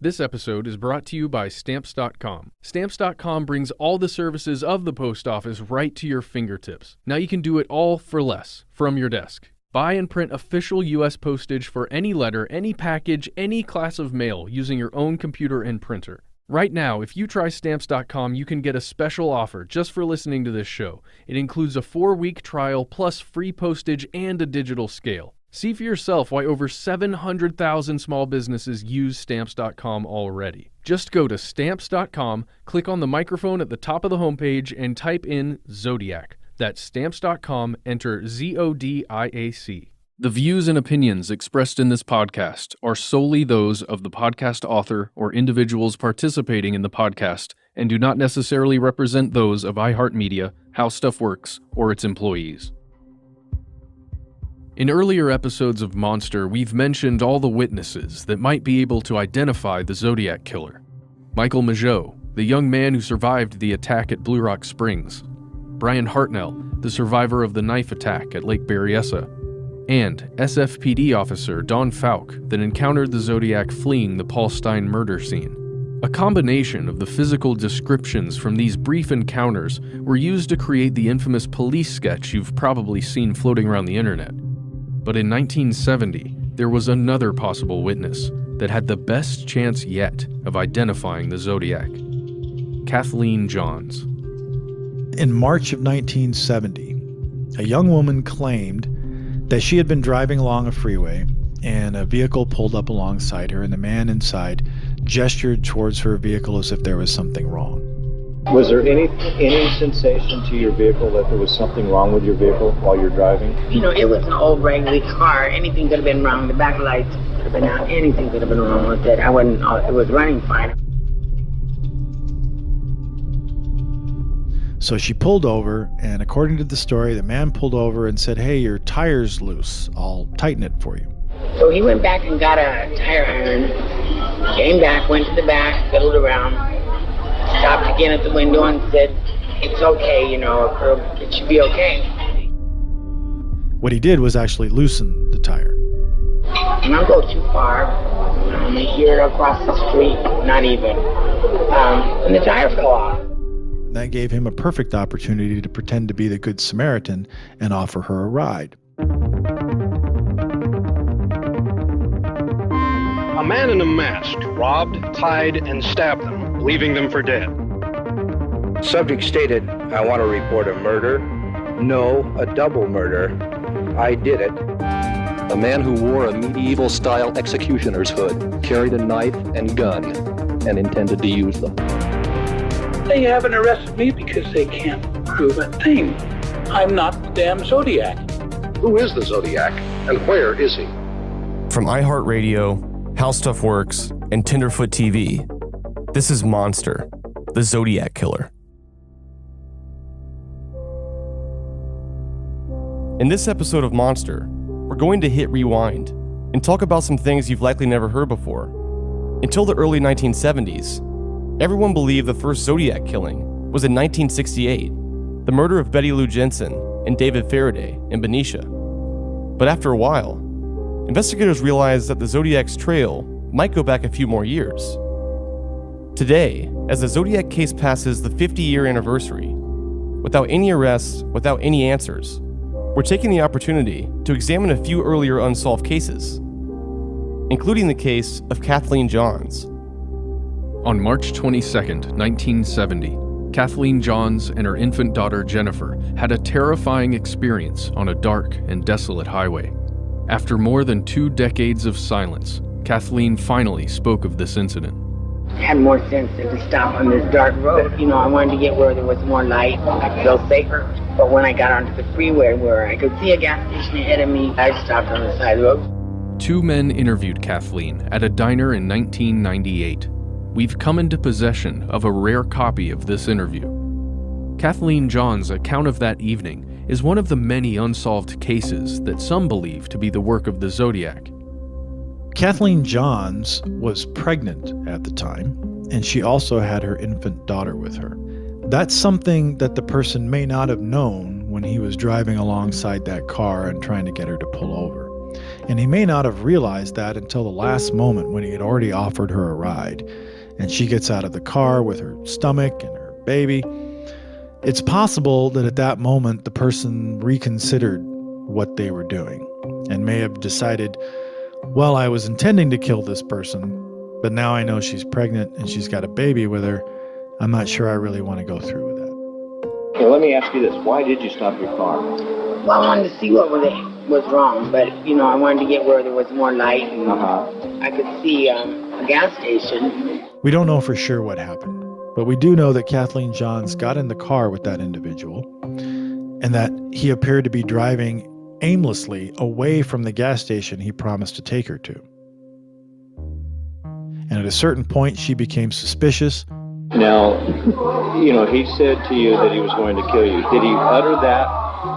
This episode is brought to you by Stamps.com. Stamps.com brings all the services of the post office right to your fingertips. Now you can do it all for less, from your desk. Buy and print official U.S. postage for any letter, any package, any class of mail using your own computer and printer. Right now, if you try Stamps.com, you can get a special offer just for listening to this show. It includes a 4-week trial plus free postage and a digital scale. See for yourself why over 700,000 small businesses use Stamps.com already. Just go to Stamps.com, click on the microphone at the top of the homepage, and type in Zodiac. That's Stamps.com, enter ZODIAC. The views and opinions expressed in this podcast are solely those of the podcast author or individuals participating in the podcast and do not necessarily represent those of iHeartMedia, How Stuff Works, or its employees. In earlier episodes of Monster, we've mentioned all the witnesses that might be able to identify the Zodiac Killer. Michael Mageau, the young man who survived the attack at Blue Rock Springs. Brian Hartnell, the survivor of the knife attack at Lake Berryessa. And SFPD officer Don Falk that encountered the Zodiac fleeing the Paul Stine murder scene. A combination of the physical descriptions from these brief encounters were used to create the infamous police sketch you've probably seen floating around the internet. But in 1970, there was another possible witness that had the best chance yet of identifying the Zodiac. Kathleen Johns. In March of 1970, a young woman claimed that she had been driving along a freeway and a vehicle pulled up alongside her, and the man inside gestured towards her vehicle as if there was something wrong. Was there any sensation to your vehicle that there was something wrong with your vehicle while you're driving? You know, it was an old raggedy car. Anything could have been wrong. The back lights could have been out. Anything could have been wrong with it. It was running fine. So she pulled over, and according to the story, the man pulled over and said, "Hey, your tire's loose. I'll tighten it for you." So he went back and got a tire iron, came back, went to the back, fiddled around, stopped again at the window and said, "It's okay, it should be okay." What he did was actually loosen the tire. And I'll go too far. I hear it across the street, not even. And the tire fell off. That gave him a perfect opportunity to pretend to be the Good Samaritan and offer her a ride. A man in a mask robbed, tied, and stabbed them, leaving them for dead. Subject stated, "I want to report a murder." No, a double murder. I did it. A man who wore a medieval-style executioner's hood, carried a knife and gun, and intended to use them. They haven't arrested me because they can't prove a thing. I'm not the damn Zodiac. Who is the Zodiac, and where is he? From iHeartRadio, How Stuff Works, and Tenderfoot TV, this is Monster, the Zodiac Killer. In this episode of Monster, we're going to hit rewind and talk about some things you've likely never heard before. Until the early 1970s, everyone believed the first Zodiac killing was in 1968, the murder of Betty Lou Jensen and David Faraday in Benicia. But after a while, investigators realized that the Zodiac's trail might go back a few more years. Today, as the Zodiac case passes the 50-year anniversary, without any arrests, without any answers, we're taking the opportunity to examine a few earlier unsolved cases, including the case of Kathleen Johns. On March 22nd, 1970, Kathleen Johns and her infant daughter Jennifer had a terrifying experience on a dark and desolate highway. After more than 2 decades of silence, Kathleen finally spoke of this incident. I had more sense than to stop on this dark road. I wanted to get where there was more light. I felt safer. But when I got onto the freeway where I could see a gas station ahead of me, I stopped on the side of the road. 2 men interviewed Kathleen at a diner in 1998. We've come into possession of a rare copy of this interview. Kathleen Johns' account of that evening is one of the many unsolved cases that some believe to be the work of the Zodiac. Kathleen Johns was pregnant at the time, and she also had her infant daughter with her. That's something that the person may not have known when he was driving alongside that car and trying to get her to pull over. And he may not have realized that until the last moment when he had already offered her a ride. And she gets out of the car with her stomach and her baby. It's possible that at that moment the person reconsidered what they were doing and may have decided, well, I was intending to kill this person, but now I know she's pregnant and she's got a baby with her. I'm not sure I really want to go through with that. Okay, let me ask you this. Why did you stop your car? Well, I wanted to see what was wrong, but, I wanted to get where there was more light and I could see a gas station. We don't know for sure what happened, but we do know that Kathleen Johns got in the car with that individual and that he appeared to be driving aimlessly away from the gas station he promised to take her to. And at a certain point, she became suspicious. Now, he said to you that he was going to kill you. Did he utter that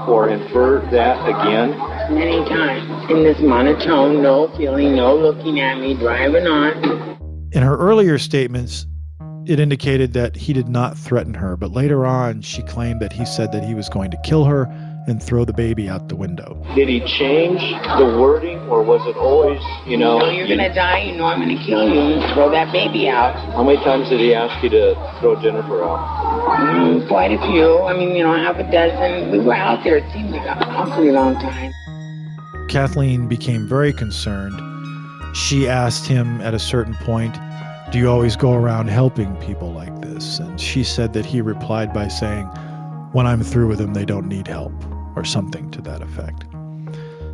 or infer that again? Many times. In this monotone, no feeling, no looking at me, driving on. In her earlier statements, it indicated that he did not threaten her, but later on, she claimed that he said that he was going to kill her and throw the baby out the window. Did he change the wording, or was it always, you're going to die, I'm going to kill you and throw that baby out? How many times did he ask you to throw Jennifer out? Quite a few. Half a dozen. We were out there, it seemed like an awfully long time. Kathleen became very concerned. She asked him at a certain point, do you always go around helping people like this? And she said that he replied by saying, when I'm through with them, they don't need help, or something to that effect.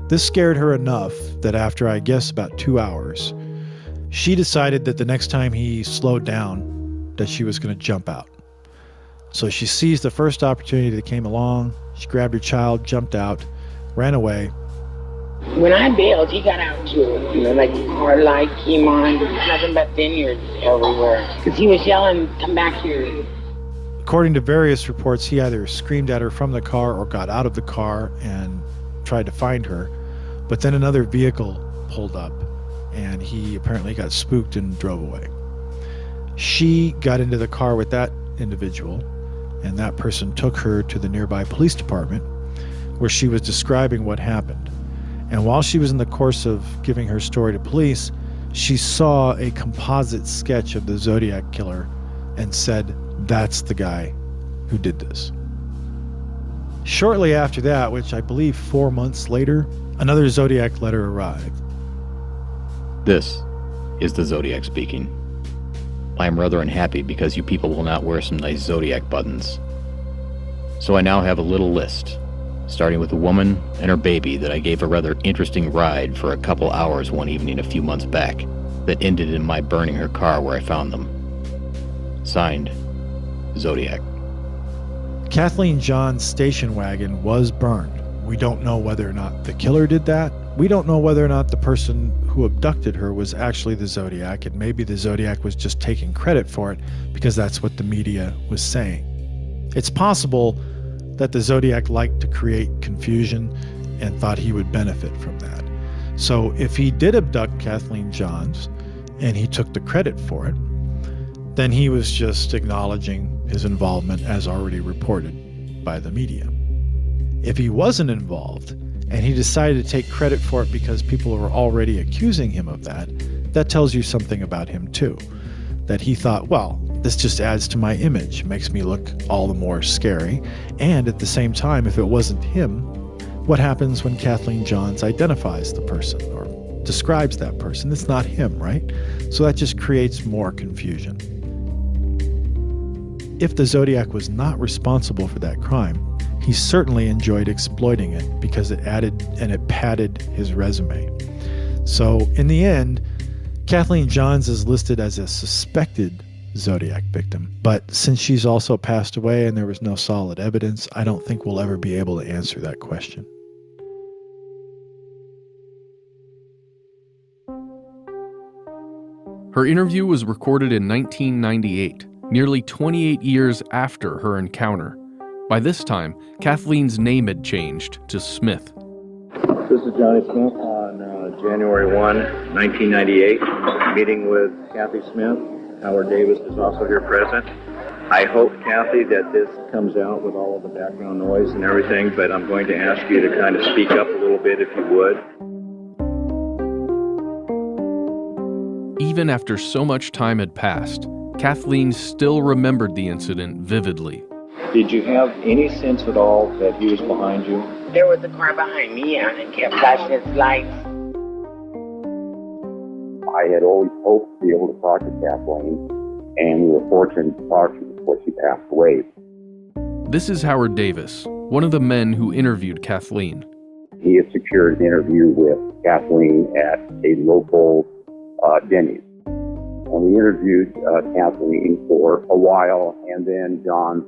This scared her enough that after, I guess, about 2 hours, she decided that the next time he slowed down, that she was going to jump out. So she seized the first opportunity that came along. She grabbed her child, jumped out, ran away. When I bailed, he got out too. Like car light came on, nothing but vineyards everywhere. Because he was yelling, come back here. According to various reports, he either screamed at her from the car or got out of the car and tried to find her. But then another vehicle pulled up and he apparently got spooked and drove away. She got into the car with that individual, and that person took her to the nearby police department where she was describing what happened. And while she was in the course of giving her story to police, she saw a composite sketch of the Zodiac killer and said, that's the guy who did this. Shortly after that, which I believe 4 months later, another Zodiac letter arrived. This is the Zodiac speaking. I am rather unhappy because you people will not wear some nice Zodiac buttons. So I now have a little list, starting with a woman and her baby that I gave a rather interesting ride for a couple hours one evening a few months back that ended in my burning her car where I found them. Signed, Zodiac. Kathleen Johns' station wagon was burned. We don't know whether or not the killer did that. We don't know whether or not the person who abducted her was actually the Zodiac, and maybe the Zodiac was just taking credit for it because that's what the media was saying. It's possible that the Zodiac liked to create confusion and thought he would benefit from that. So if he did abduct Kathleen Johns and he took the credit for it, then he was just acknowledging his involvement as already reported by the media. If he wasn't involved and he decided to take credit for it because people were already accusing him of that, that tells you something about him too. That he thought, well, this just adds to my image, makes me look all the more scary. And at the same time, if it wasn't him, what happens when Kathleen Johns identifies the person or describes that person? It's not him, right? So that just creates more confusion. If the Zodiac was not responsible for that crime, he certainly enjoyed exploiting it because it added and it padded his resume. So in the end, Kathleen Johns is listed as a suspected Zodiac victim, but since she's also passed away and there was no solid evidence, I don't think we'll ever be able to answer that question. Her interview was recorded in 1998, nearly 28 years after her encounter. By this time, Kathleen's name had changed to Smith. This is Johnny Smith on January 1, 1998, meeting with Kathy Smith. Howard Davis is also here present. I hope, Kathy, that this comes out with all of the background noise and everything, but I'm going to ask you to kind of speak up a little bit if you would. even after so much time had passed, Kathleen still remembered the incident vividly. Did you have any sense at all that he was behind you? There was a car behind me, yeah, and it kept flashing its lights. I had always hoped to be able to talk to Kathleen, and we were fortunate to talk to her before she passed away. This is Howard Davis, one of the men who interviewed Kathleen. He had secured an interview with Kathleen at a local Denny's. And we interviewed Kathleen for a while, and then John's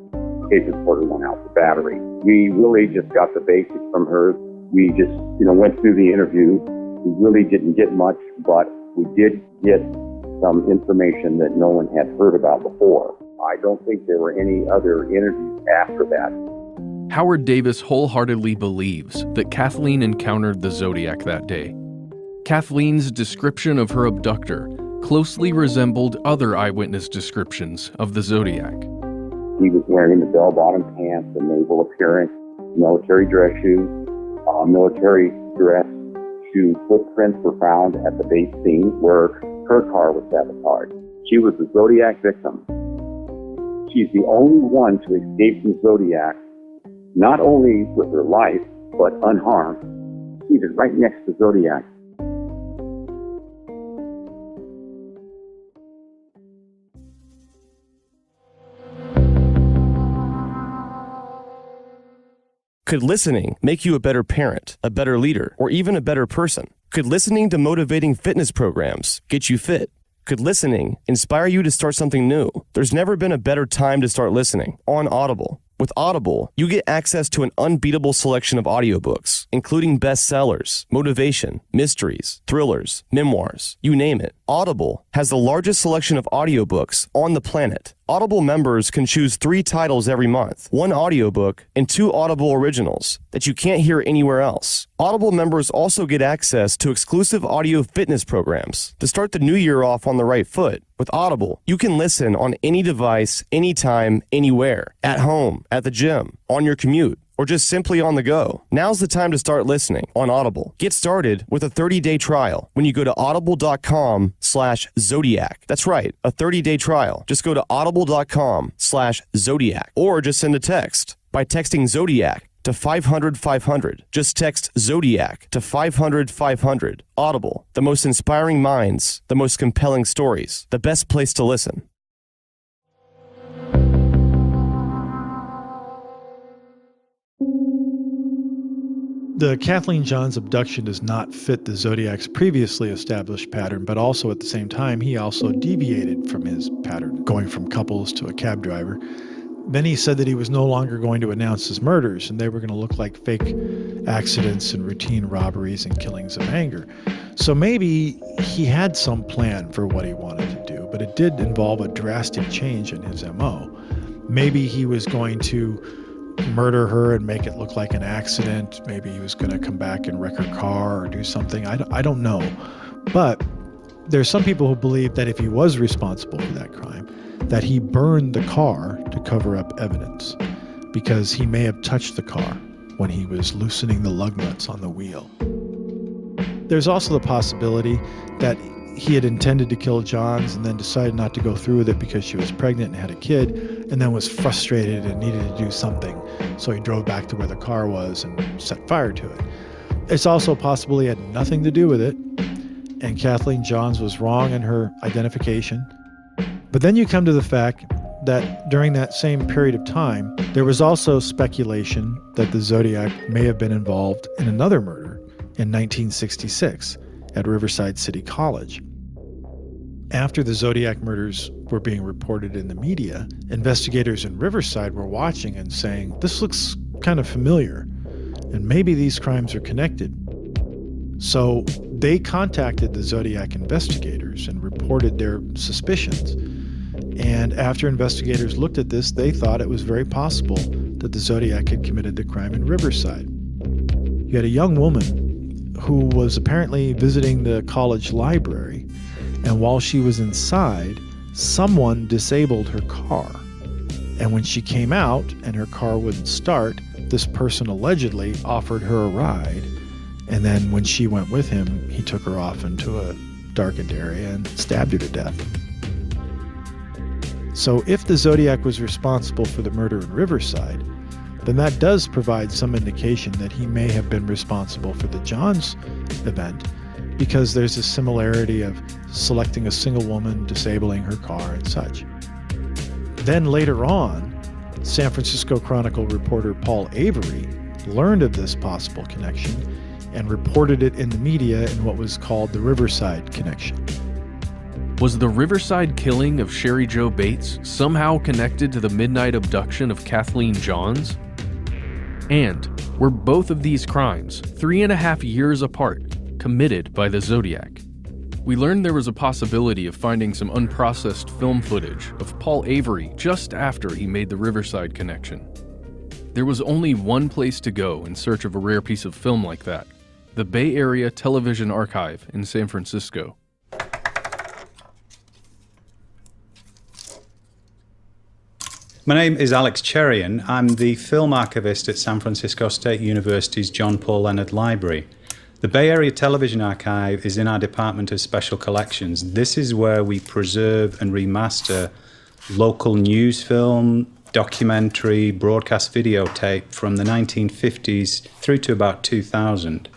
case reporter went out for battery. We really just got the basics from her. We just, went through the interview. We really didn't get much, but we did get some information that no one had heard about before. I don't think there were any other interviews after that. Howard Davis wholeheartedly believes that Kathleen encountered the Zodiac that day. Kathleen's description of her abductor closely resembled other eyewitness descriptions of the Zodiac. He was wearing the bell-bottom pants, a naval appearance, military dress shoes, military dress shoe footprints were found at the base scene where her car was sabotaged. She was the Zodiac victim. She's the only one to escape from Zodiac, not only with her life, but unharmed, seated right next to Zodiac. Could listening make you a better parent, a better leader, or even a better person? Could listening to motivating fitness programs get you fit? Could listening inspire you to start something new? There's never been a better time to start listening. On Audible. With Audible, you get access to an unbeatable selection of audiobooks, including bestsellers, motivation, mysteries, thrillers, memoirs, you name it. Audible has the largest selection of audiobooks on the planet. Audible members can choose 3 titles every month, 1 audiobook, and 2 Audible originals that you can't hear anywhere else. Audible members also get access to exclusive audio fitness programs to start the new year off on the right foot. With Audible, you can listen on any device, anytime, anywhere, at home, at the gym, on your commute, or just simply on the go. Now's the time to start listening on Audible. Get started with a 30-day trial when you go to audible.com/Zodiac. That's right, a 30-day trial. Just go to audible.com/Zodiac or just send a text by texting Zodiac to 500-500. Just text Zodiac to 500-500. Audible, the most inspiring minds, the most compelling stories, the best place to listen. The Kathleen Johns abduction does not fit the Zodiac's previously established pattern, but also at the same time, he also deviated from his pattern, going from couples to a cab driver. Then he said that he was no longer going to announce his murders, and they were going to look like fake accidents and routine robberies and killings of anger. So maybe he had some plan for what he wanted to do, but it did involve a drastic change in his MO. Maybe he was going to murder her and make it look like an accident. Maybe he was going to come back and wreck her car or do something. I don't know. But there's some people who believe that if he was responsible for that crime, that he burned the car to cover up evidence, because he may have touched the car when he was loosening the lug nuts on the wheel. There's also the possibility that he had intended to kill Johns and then decided not to go through with it because she was pregnant and had a kid, and then was frustrated and needed to do something. So he drove back to where the car was and set fire to it. It's also possible he had nothing to do with it, and Kathleen Johns was wrong in her identification. But then you come to the fact that during that same period of time, there was also speculation that the Zodiac may have been involved in another murder in 1966 at Riverside City College. After the Zodiac murders were being reported in the media, investigators in Riverside were watching and saying, this looks kind of familiar, and maybe these crimes are connected. So they contacted the Zodiac investigators and reported their suspicions. And after investigators looked at this, they thought it was very possible that the Zodiac had committed the crime in Riverside. You had a young woman who was apparently visiting the college library, and while she was inside, someone disabled her car. And when she came out and her car wouldn't start, this person allegedly offered her a ride, and then when she went with him, he took her off into a darkened area and stabbed her to death. So if the Zodiac was responsible for the murder in Riverside, then that does provide some indication that he may have been responsible for the Johns event, because there's a similarity of selecting a single woman, disabling her car, and such. Then later on, San Francisco Chronicle reporter Paul Avery learned of this possible connection and reported it in the media in what was called the Riverside Connection. Was the Riverside killing of Sherry Jo Bates somehow connected to the midnight abduction of Kathleen Johns? And were both of these crimes, 3.5 years apart, committed by the Zodiac? We learned there was a possibility of finding some unprocessed film footage of Paul Avery just after he made the Riverside connection. There was only one place to go in search of a rare piece of film like that: the Bay Area Television Archive in San Francisco. My name is Alex Cherian. I'm the film archivist at San Francisco State University's John Paul Leonard Library. The Bay Area Television Archive is in our Department of Special Collections. This is where we preserve and remaster local news film, documentary, broadcast videotape from the 1950s through to about 2000.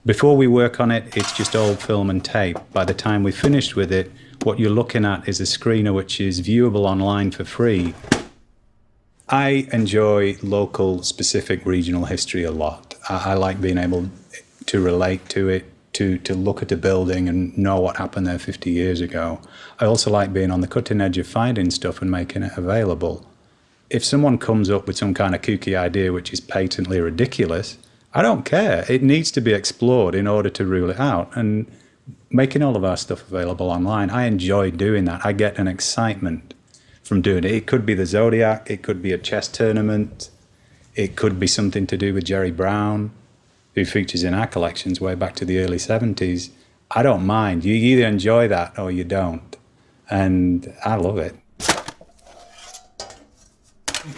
Before we work on it, it's just old film and tape. By the time we're finished with it, what you're looking at is a screener which is viewable online for free. I enjoy local, specific regional history a lot. I like being able to relate to it, to look at a building and know what happened there 50 years ago. I also like being on the cutting edge of finding stuff and making it available. If someone comes up with some kind of kooky idea which is patently ridiculous, I don't care. It needs to be explored in order to rule it out. And making all of our stuff available online, I enjoy doing that. I get an excitement from doing it. It could be the Zodiac, it could be a chess tournament, it could be something to do with Jerry Brown, who features in our collections way back to the early 70s. I don't mind. You either enjoy that or you don't. And I love it.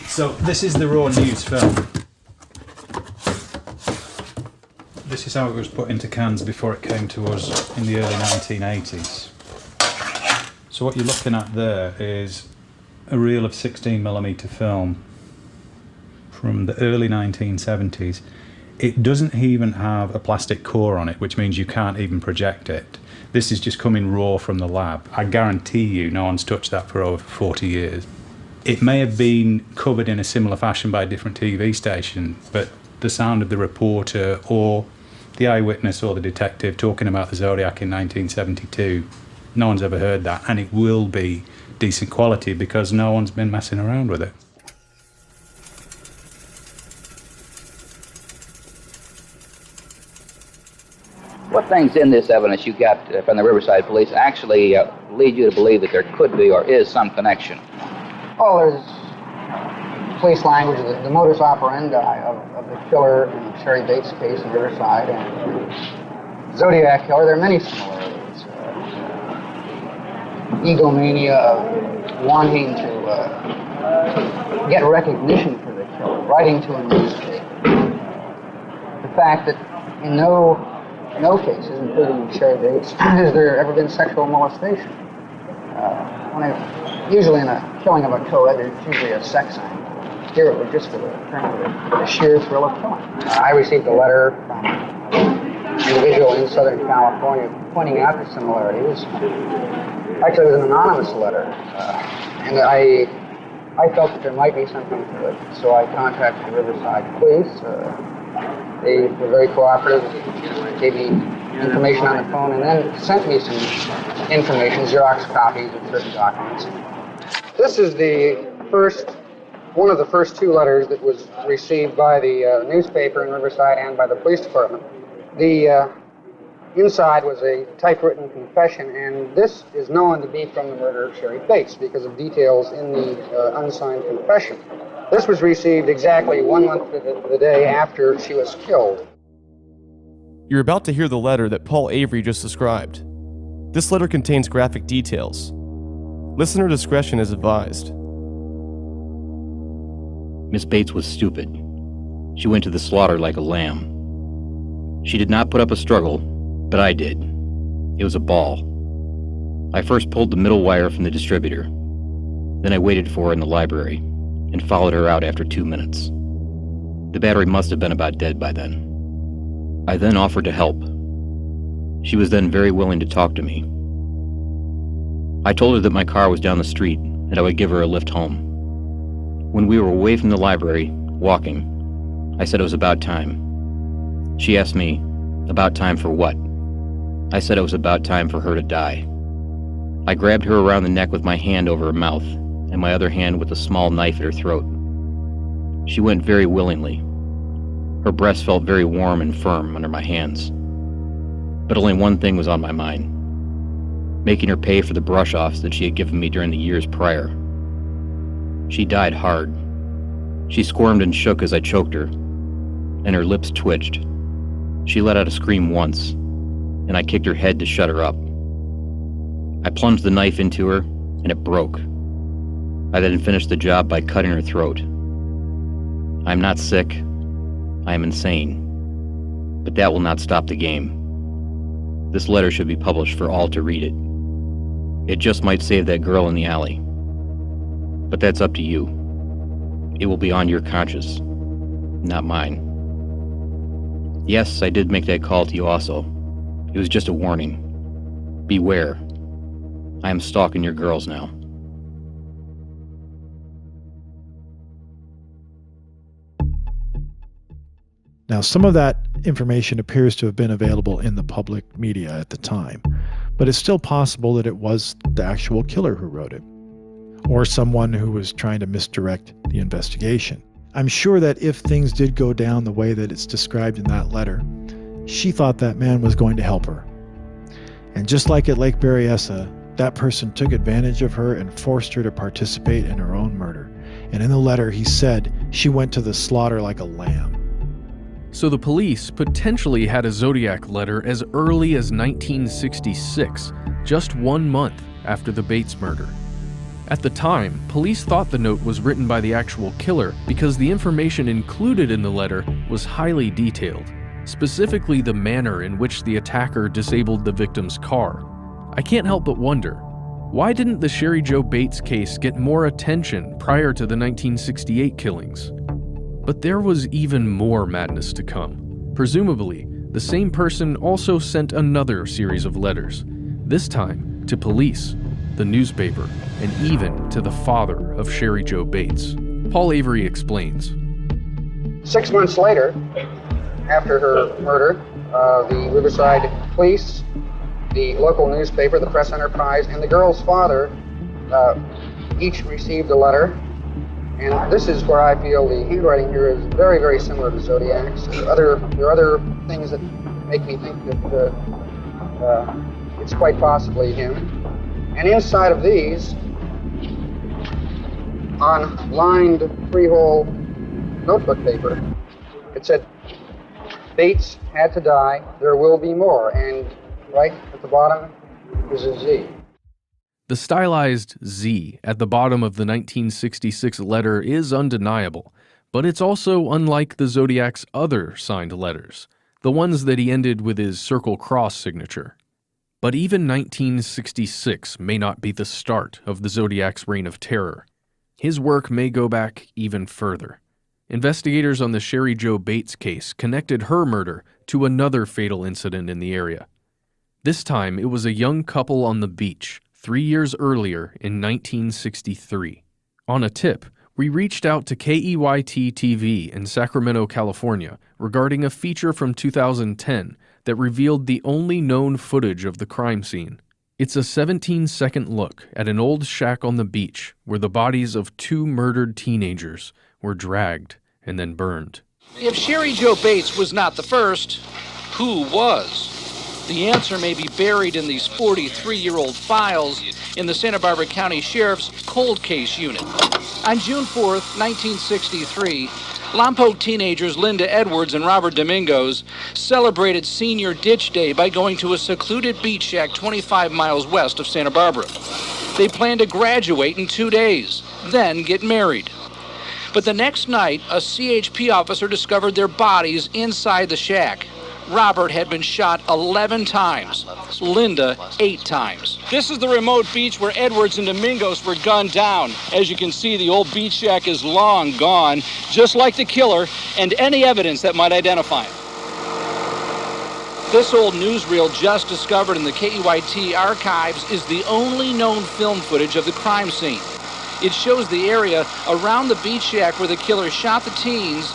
So this is the raw news film. This is how it was put into cans before it came to us in the early 1980s. So what you're looking at there is a reel of 16mm film from the early 1970s. It doesn't even have a plastic core on it, which means you can't even project it. This is just coming raw from the lab. I guarantee you no one's touched that for over 40 years. It may have been covered in a similar fashion by a different TV station, but the sound of the reporter or the eyewitness or the detective talking about the Zodiac in 1972, no one's ever heard that, and it will be decent quality because no one's been messing around with it. What things in this evidence you got from the Riverside police actually lead you to believe that there could be or is some connection? Well, there's police language, the modus operandi of the killer in Sherry Bates' case in Riverside and Zodiac killer. There are many similarities. Egomania of wanting to get recognition for the killer, writing to a newspaper. The fact that in no cases, including Sherry Bates, has there ever been sexual molestation. Usually in a killing of a co-ed, there's usually a sex angle. Here it was just for the sheer thrill of killing. I received a letter from an individual in Southern California pointing out the similarities. Actually, it was an anonymous letter, and I felt that there might be something to it, so I contacted the Riverside police. They were very cooperative, gave me information on the phone, and then sent me some information, Xerox copies of certain documents. This is one of the first two letters that was received by the newspaper in Riverside and by the police department. The inside was a typewritten confession, and this is known to be from the murder of Sherry Bates because of details in the unsigned confession. This was received exactly 1 month to the day after she was killed. You're about to hear the letter that Paul Avery just described. This letter contains graphic details. Listener discretion is advised. Miss Bates was stupid. She went to the slaughter like a lamb. She did not put up a struggle, but I did. It was a ball. I first pulled the middle wire from the distributor. Then I waited for her in the library and followed her out after 2 minutes. The battery must have been about dead by then. I then offered to help. She was then very willing to talk to me. I told her that my car was down the street and I would give her a lift home. When we were away from the library, walking, I said it was about time. She asked me, about time for what? I said it was about time for her to die. I grabbed her around the neck with my hand over her mouth and my other hand with a small knife at her throat. She went very willingly. Her breast felt very warm and firm under my hands. But only one thing was on my mind: making her pay for the brush-offs that she had given me during the years prior. She died hard. She squirmed and shook as I choked her, and her lips twitched. She let out a scream once, and I kicked her head to shut her up. I plunged the knife into her, and it broke. I then finished the job by cutting her throat. I am not sick. I am insane. But that will not stop the game. This letter should be published for all to read it. It just might save that girl in the alley. But that's up to you. It will be on your conscience, not mine. Yes, I did make that call to you also. It was just a warning. Beware. I am stalking your girls now. Now, some of that information appears to have been available in the public media at the time, but it's still possible that it was the actual killer who wrote it, or someone who was trying to misdirect the investigation. I'm sure that if things did go down the way that it's described in that letter, she thought that man was going to help her. And just like at Lake Berryessa, that person took advantage of her and forced her to participate in her own murder. And in the letter, he said she went to the slaughter like a lamb. So the police potentially had a Zodiac letter as early as 1966, just 1 month after the Bates murder. At the time, police thought the note was written by the actual killer because the information included in the letter was highly detailed, specifically the manner in which the attacker disabled the victim's car. I can't help but wonder, why didn't the Sherry Jo Bates case get more attention prior to the 1968 killings? But there was even more madness to come. Presumably, the same person also sent another series of letters, this time to police, the newspaper, and even to the father of Sherry Jo Bates. Paul Avery explains. 6 months later, after her murder, the Riverside Police, the local newspaper, the Press Enterprise, and the girl's father each received a letter. And this is where I feel the handwriting here is very, very similar to Zodiac's. There are other things that make me think that it's quite possibly him. And inside of these, on lined freehole notebook paper, it said, Bates had to die, there will be more. And right at the bottom is a Z. The stylized Z at the bottom of the 1966 letter is undeniable, but it's also unlike the Zodiac's other signed letters, the ones that he ended with his circle cross signature. But even 1966 may not be the start of the Zodiac's reign of terror. His work may go back even further. Investigators on the Sherry Jo Bates case connected her murder to another fatal incident in the area. This time, it was a young couple on the beach, 3 years earlier in 1963. On a tip, we reached out to KEYT-TV in Sacramento, California, regarding a feature from 2010 that revealed the only known footage of the crime scene. It's a 17-second look at an old shack on the beach where the bodies of 2 murdered teenagers were dragged and then burned. If Sherry Jo Bates was not the first, who was? The answer may be buried in these 43-year-old files in the Santa Barbara County Sheriff's Cold Case Unit. On June 4th, 1963, Lompoc teenagers Linda Edwards and Robert Domingos celebrated Senior Ditch Day by going to a secluded beach shack 25 miles west of Santa Barbara. They planned to graduate in 2 days, then get married. But the next night, a CHP officer discovered their bodies inside the shack. Robert had been shot 11 times, Linda 8 times. This is the remote beach where Edwards and Domingos were gunned down. As you can see, the old beach shack is long gone, just like the killer and any evidence that might identify him. This old newsreel just discovered in the KEYT archives is the only known film footage of the crime scene. It shows the area around the beach shack where the killer shot the teens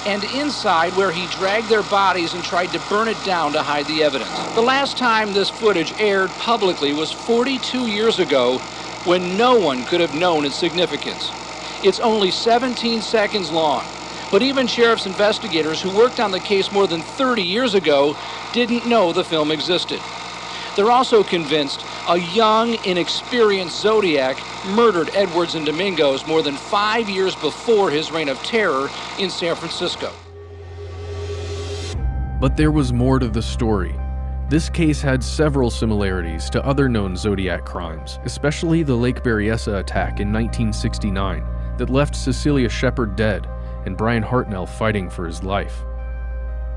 and inside where he dragged their bodies and tried to burn it down to hide the evidence. The last time this footage aired publicly was 42 years ago, when no one could have known its significance. It's only 17 seconds long, but even sheriff's investigators who worked on the case more than 30 years ago didn't know the film existed. They're also convinced a young, inexperienced Zodiac murdered Edwards and Domingos more than 5 years before his reign of terror in San Francisco. But there was more to the story. This case had several similarities to other known Zodiac crimes, especially the Lake Berryessa attack in 1969 that left Cecilia Shepard dead and Brian Hartnell fighting for his life.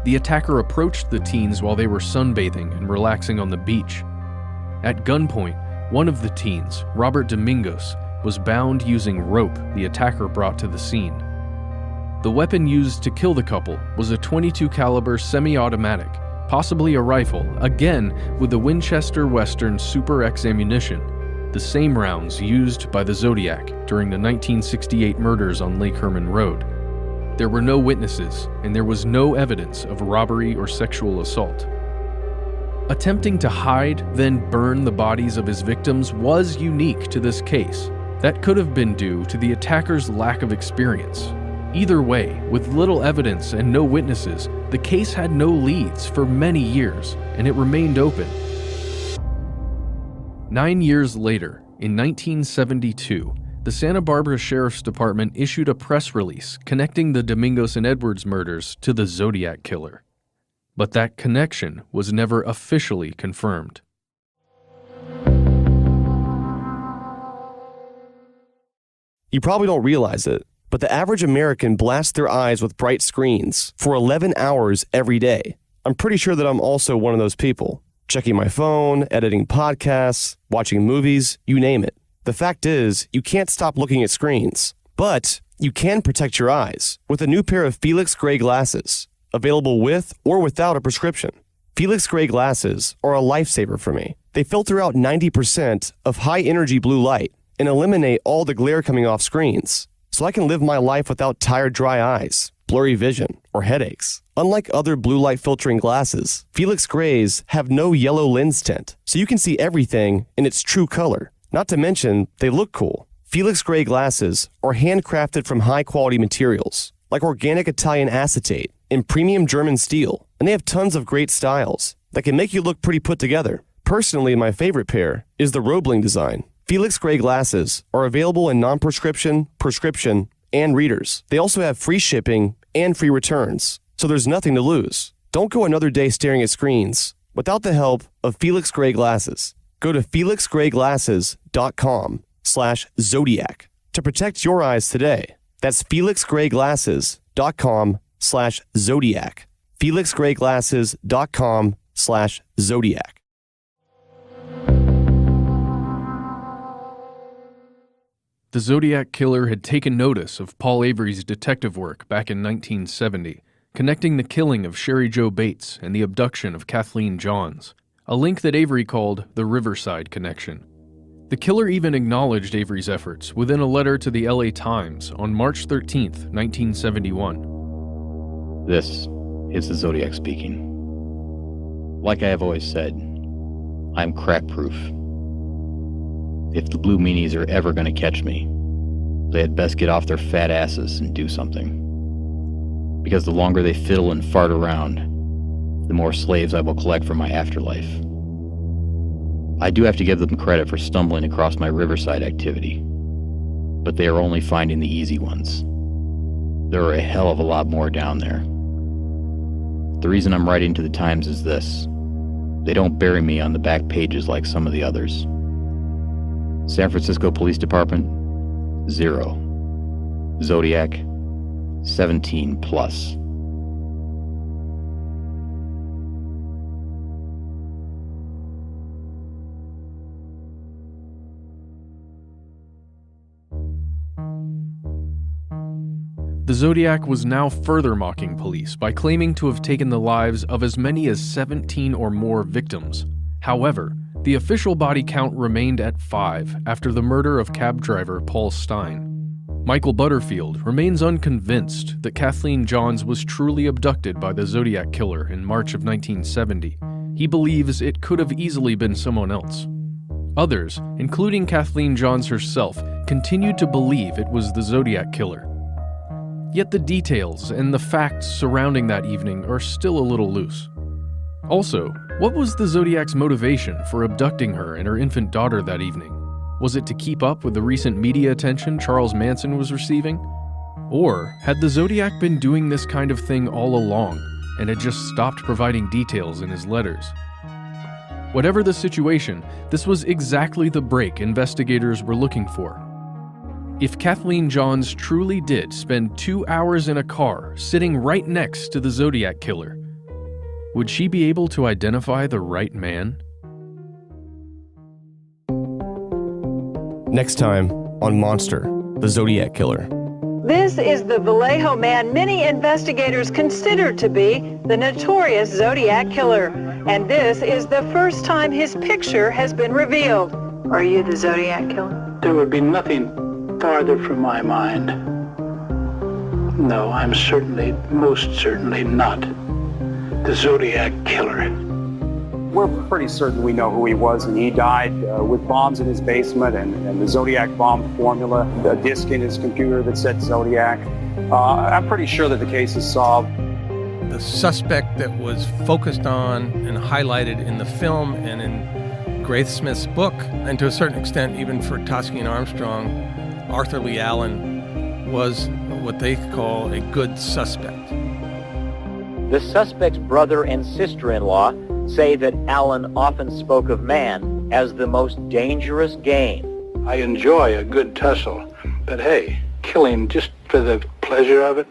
The attacker approached the teens while they were sunbathing and relaxing on the beach. At gunpoint, one of the teens, Robert Domingos, was bound using rope the attacker brought to the scene. The weapon used to kill the couple was a .22 caliber semi-automatic, possibly a rifle, again with the Winchester Western Super X ammunition, the same rounds used by the Zodiac during the 1968 murders on Lake Herman Road. There were no witnesses, and there was no evidence of robbery or sexual assault. Attempting to hide, then burn the bodies of his victims was unique to this case. That could have been due to the attacker's lack of experience. Either way, with little evidence and no witnesses, the case had no leads for many years, and it remained open. 9 years later, in 1972, the Santa Barbara Sheriff's Department issued a press release connecting the Domingos and Edwards murders to the Zodiac Killer. But that connection was never officially confirmed. You probably don't realize it, but the average American blasts their eyes with bright screens for 11 hours every day. I'm pretty sure that I'm also one of those people. Checking my phone, editing podcasts, watching movies, you name it. The fact is, you can't stop looking at screens. But you can protect your eyes with a new pair of Felix Gray glasses, available with or without a prescription. Felix Gray glasses are a lifesaver for me. They filter out 90% of high-energy blue light and eliminate all the glare coming off screens, so I can live my life without tired, dry eyes, blurry vision, or headaches. Unlike other blue light filtering glasses, Felix Grays have no yellow lens tint, so you can see everything in its true color. Not to mention, they look cool. Felix Gray glasses are handcrafted from high-quality materials, like organic Italian acetate and premium German steel, and they have tons of great styles that can make you look pretty put together. Personally, my favorite pair is the Roebling design. Felix Gray glasses are available in non-prescription, prescription, and readers. They also have free shipping and free returns, so there's nothing to lose. Don't go another day staring at screens without the help of Felix Gray glasses. Go to felixgrayglasses.com/Zodiac to protect your eyes today. That's felixgrayglasses.com/Zodiac. felixgrayglasses.com/Zodiac. The Zodiac Killer had taken notice of Paul Avery's detective work back in 1970, connecting the killing of Sherry Jo Bates and the abduction of Kathleen Johns, a link that Avery called the Riverside Connection. The killer even acknowledged Avery's efforts within a letter to the LA Times on March 13, 1971. This is the Zodiac speaking. Like I have always said, I'm crack-proof. If the blue meanies are ever going to catch me, they had best get off their fat asses and do something. Because the longer they fiddle and fart around, the more slaves I will collect for my afterlife. I do have to give them credit for stumbling across my Riverside activity, but they are only finding the easy ones. There are a hell of a lot more down there. The reason I'm writing to the Times is this: they don't bury me on the back pages like some of the others. San Francisco Police Department, 0. Zodiac, 17+. The Zodiac was now further mocking police by claiming to have taken the lives of as many as 17 or more victims. However, the official body count remained at 5 after the murder of cab driver Paul Stein. Michael Butterfield remains unconvinced that Kathleen Johns was truly abducted by the Zodiac Killer in March of 1970. He believes it could have easily been someone else. Others, including Kathleen Johns herself, continued to believe it was the Zodiac Killer. Yet the details and the facts surrounding that evening are still a little loose. Also, what was the Zodiac's motivation for abducting her and her infant daughter that evening? Was it to keep up with the recent media attention Charles Manson was receiving? Or had the Zodiac been doing this kind of thing all along and had just stopped providing details in his letters? Whatever the situation, this was exactly the break investigators were looking for. If Kathleen Johns truly did spend 2 hours in a car sitting right next to the Zodiac Killer, would she be able to identify the right man? Next time on Monster, the Zodiac Killer. This is the Vallejo man many investigators consider to be the notorious Zodiac Killer. And this is the first time his picture has been revealed. Are you the Zodiac Killer? There would be nothing farther from my mind. No, I'm most certainly not the Zodiac Killer. We're pretty certain we know who he was, and he died with bombs in his basement and the Zodiac bomb formula, the disk in his computer that said Zodiac. I'm pretty sure that the case is solved. The suspect that was focused on and highlighted in the film and in Grace Smith's book, and to a certain extent even for Toschi and Armstrong, Arthur Lee Allen was what they call a good suspect. The suspect's brother and sister-in-law say that Allen often spoke of man as the most dangerous game. I enjoy a good tussle, but hey, killing just for the pleasure of it?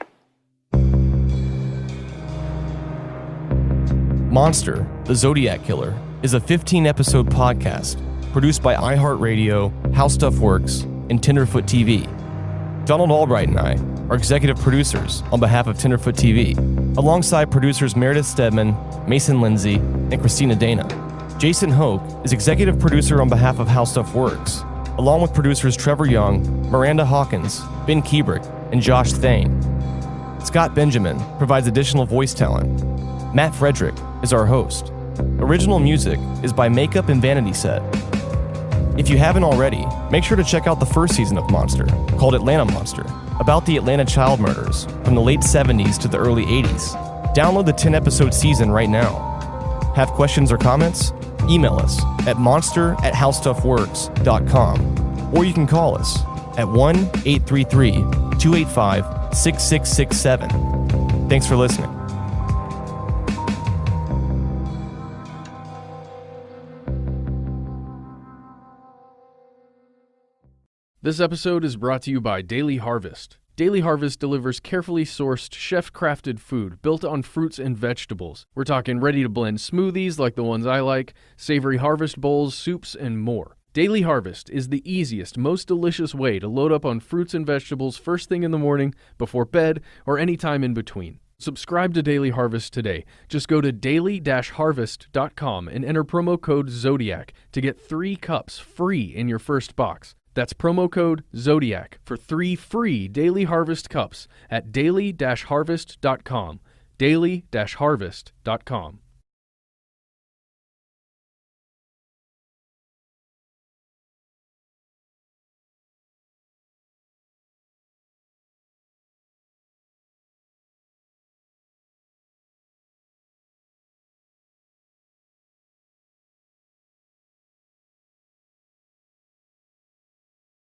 Monster, the Zodiac Killer, is a 15-episode podcast produced by iHeartRadio, How Stuff Works, and Tenderfoot TV. Donald Albright and I are executive producers on behalf of Tenderfoot TV, alongside producers Meredith Stedman, Mason Lindsay, and Christina Dana. Jason Hoke is executive producer on behalf of How Stuff Works, along with producers Trevor Young, Miranda Hawkins, Ben Kubrick, and Josh Thane. Scott Benjamin provides additional voice talent. Matt Frederick is our host. Original music is by Makeup and Vanity Set. If you haven't already, make sure to check out the first season of Monster, called Atlanta Monster, about the Atlanta child murders from the late 70s to the early 80s. Download the 10-episode season right now. Have questions or comments? Email us at monster@howstuffworks.com, or you can call us at 1-833-285-6667. Thanks for listening. This episode is brought to you by Daily Harvest. Daily Harvest delivers carefully sourced, chef-crafted food built on fruits and vegetables. We're talking ready-to-blend smoothies like the ones I like, savory harvest bowls, soups, and more. Daily Harvest is the easiest, most delicious way to load up on fruits and vegetables first thing in the morning, before bed, or any time in between. Subscribe to Daily Harvest today. Just go to daily-harvest.com and enter promo code ZODIAC to get 3 cups free in your first box. That's promo code ZODIAC for 3 free Daily Harvest cups at daily-harvest.com. daily-harvest.com.